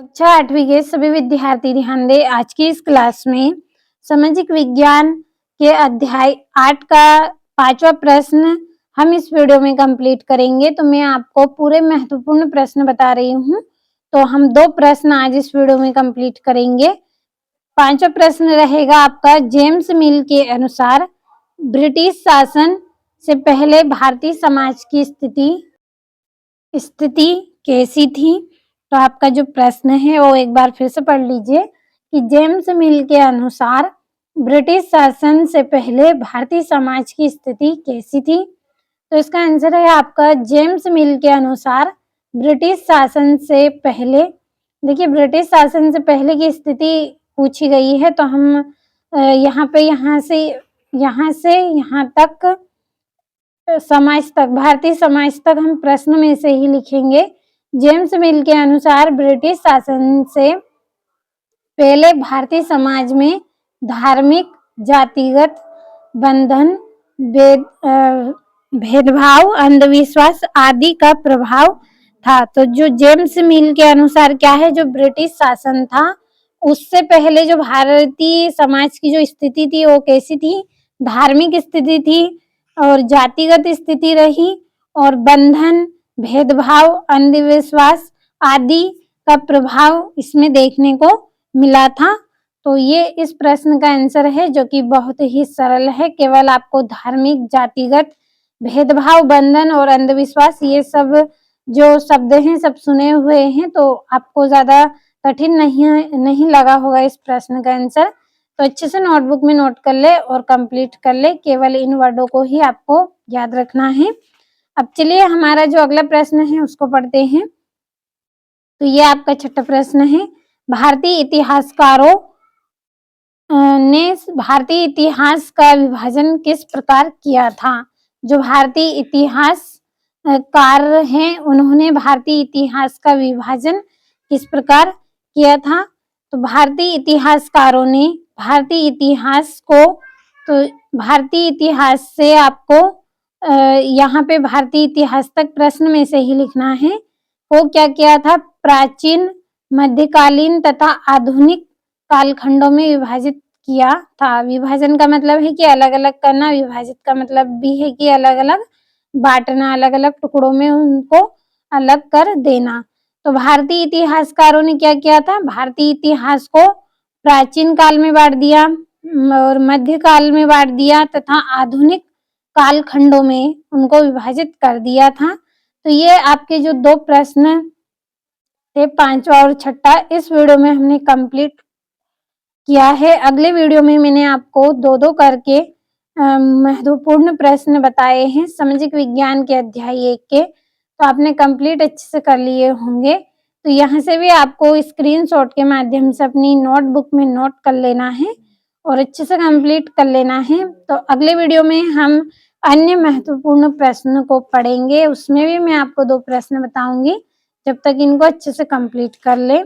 कक्षा 8वीं के सभी विद्यार्थी ध्यान दें। आज की इस क्लास में सामाजिक विज्ञान के अध्याय 8 का 5वां प्रश्न हम इस वीडियो में कंप्लीट करेंगे। तो मैं आपको पूरे महत्वपूर्ण प्रश्न बता रही हूँ। तो हम 2 प्रश्न आज इस वीडियो में कंप्लीट करेंगे। 5वां प्रश्न रहेगा आपका, जेम्स मिल के अनुसार ब्रिटिश शासन से पहले भारतीय समाज की स्थिति कैसी थी। तो आपका जो प्रश्न है वो एक बार फिर से पढ़ लीजिए कि जेम्स मिल के अनुसार ब्रिटिश शासन से पहले भारतीय समाज की स्थिति कैसी थी। तो इसका आंसर है आपका, जेम्स मिल के अनुसार ब्रिटिश शासन से पहले, देखिए ब्रिटिश शासन से पहले की स्थिति पूछी गई है। तो हम यहाँ से यहाँ तक समाज तक, भारतीय समाज तक हम प्रश्न में से ही लिखेंगे। जेम्स मिल के अनुसार ब्रिटिश शासन से पहले भारतीय समाज में धार्मिक, जातिगत बंधन, भेदभाव, अंधविश्वास आदि का प्रभाव था। तो जो जेम्स मिल के अनुसार क्या है, जो ब्रिटिश शासन था उससे पहले जो भारतीय समाज की जो स्थिति थी वो कैसी थी, धार्मिक स्थिति थी और जातिगत स्थिति रही और बंधन, भेदभाव, अंधविश्वास आदि का प्रभाव इसमें देखने को मिला था। तो ये इस प्रश्न का आंसर है, जो कि बहुत ही सरल है। केवल आपको धार्मिक, जातिगत, भेदभाव, बंधन और अंधविश्वास ये सब जो शब्द हैं सब सुने हुए हैं, तो आपको ज्यादा कठिन नहीं लगा होगा इस प्रश्न का आंसर। तो अच्छे से नोटबुक में नोट कर ले और कंप्लीट कर ले। केवल इन वर्डों को ही आपको याद रखना है। अब चलिए हमारा जो अगला प्रश्न है उसको पढ़ते हैं। तो ये आपका 6वां प्रश्न है, भारतीय इतिहासकारों ने भारतीय इतिहास का विभाजन किस प्रकार किया था। जो भारतीय इतिहासकार हैं उन्होंने भारतीय इतिहास का विभाजन किस प्रकार किया था। तो भारतीय इतिहासकारों ने भारतीय इतिहास को, तो भारतीय इतिहास से आपको यहाँ पे भारतीय इतिहास तक प्रश्न में से ही लिखना है। वो क्या किया था, प्राचीन, मध्यकालीन तथा आधुनिक कालखंडों में विभाजित किया था। विभाजन का मतलब है कि अलग अलग करना, विभाजित का मतलब भी है कि अलग अलग बांटना, अलग अलग टुकड़ों में उनको अलग कर देना। तो भारतीय इतिहासकारों ने क्या किया था, भारतीय इतिहास को प्राचीन काल में बांट दिया और मध्य काल में बांट दिया तथा आधुनिक कालखंडों में उनको विभाजित कर दिया था। तो ये आपके जो 2 प्रश्न थे, 5वां और 6वां, इस वीडियो में हमने कंप्लीट किया है। अगले वीडियो में मैंने आपको 2-2 करके महत्वपूर्ण प्रश्न बताए हैं सामाजिक विज्ञान के अध्याय 1 के। तो आपने कंप्लीट अच्छे से कर लिए होंगे। तो यहाँ से भी आपको स्क्रीनशॉट के माध्यम से अपनी नोटबुक में नोट कर लेना है और अच्छे से कंप्लीट कर लेना है। तो अगले वीडियो में हम अन्य महत्वपूर्ण प्रश्न को पढ़ेंगे, उसमें भी मैं आपको 2 प्रश्न बताऊंगी। जब तक इनको अच्छे से कंप्लीट कर ले।